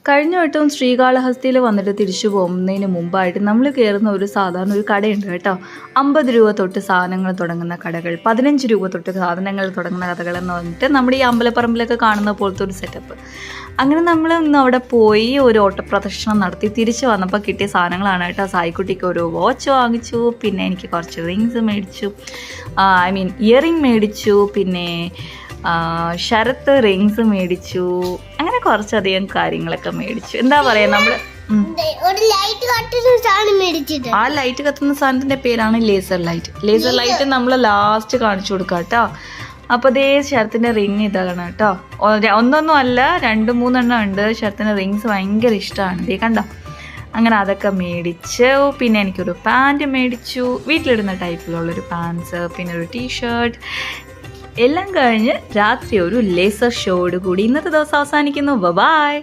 കഴിഞ്ഞ വട്ടവും ശ്രീകാളഹസ്തിയിൽ വന്നിട്ട് തിരിച്ചു പോകുന്നതിന് മുമ്പായിട്ട് നമ്മൾ കയറുന്ന ഒരു സാധാരണ ഒരു കടയുണ്ട് കേട്ടോ. 50 രൂപ തൊട്ട് സാധനങ്ങൾ തുടങ്ങുന്ന കടകൾ, 15 രൂപ തൊട്ട് സാധനങ്ങൾ തുടങ്ങുന്ന കടകൾ എന്ന് പറഞ്ഞിട്ട് നമ്മുടെ ഈ അമ്പലപ്പറമ്പിലൊക്കെ കാണുന്ന പോലത്തെ ഒരു സെറ്റപ്പ്. അങ്ങനെ നമ്മൾ ഇന്ന് അവിടെ പോയി ഒരു ഓട്ടപ്രദർശനം നടത്തി തിരിച്ച് വന്നപ്പോൾ കിട്ടിയ സാധനങ്ങളാണ് കേട്ടോ. സായിക്കുട്ടിക്ക് ഒരു വാച്ച് വാങ്ങിച്ചു, പിന്നെ എനിക്ക് കുറച്ച് റിങ്സ് മേടിച്ചു, ഇയറിങ് മേടിച്ചു, പിന്നെ ശരത്ത് റിങ്സ് മേടിച്ചു, അങ്ങനെ കുറച്ചധികം കാര്യങ്ങളൊക്കെ മേടിച്ചു. എന്താ പറയാ, നമ്മള് ആ ലൈറ്റ് കത്തുന്ന സാധനത്തിന്റെ പേരാണ് ലേസർ ലൈറ്റ്. ലേസർ ലൈറ്റ് നമ്മൾ ലാസ്റ്റ് കാണിച്ചു കൊടുക്കാം കേട്ടോ. അപ്പോൾ അതേ ശരത്തിന്റെ റിങ് ഇതാണ് കേട്ടോ. ഒന്നൊന്നും അല്ല, 2-3 എണ്ണം ഉണ്ട്. ശരത്തിന്റെ റിങ്സ് ഭയങ്കര ഇഷ്ടമാണ്, ഇതേ കണ്ടോ. അങ്ങനെ അതൊക്കെ മേടിച്ചു. പിന്നെ എനിക്കൊരു പാൻറ് മേടിച്ചു, വീട്ടിലിടുന്ന ടൈപ്പിലുള്ളൊരു പാൻസ്, പിന്നെ ഒരു ടീഷർട്ട്. എല്ലാം കഴിഞ്ഞ് രാത്രി ഒരു ലേസർ ഷോയോട് കൂടി ഇന്നത്തെ ദിവസം അവസാനിക്കുന്നു. ബൈ.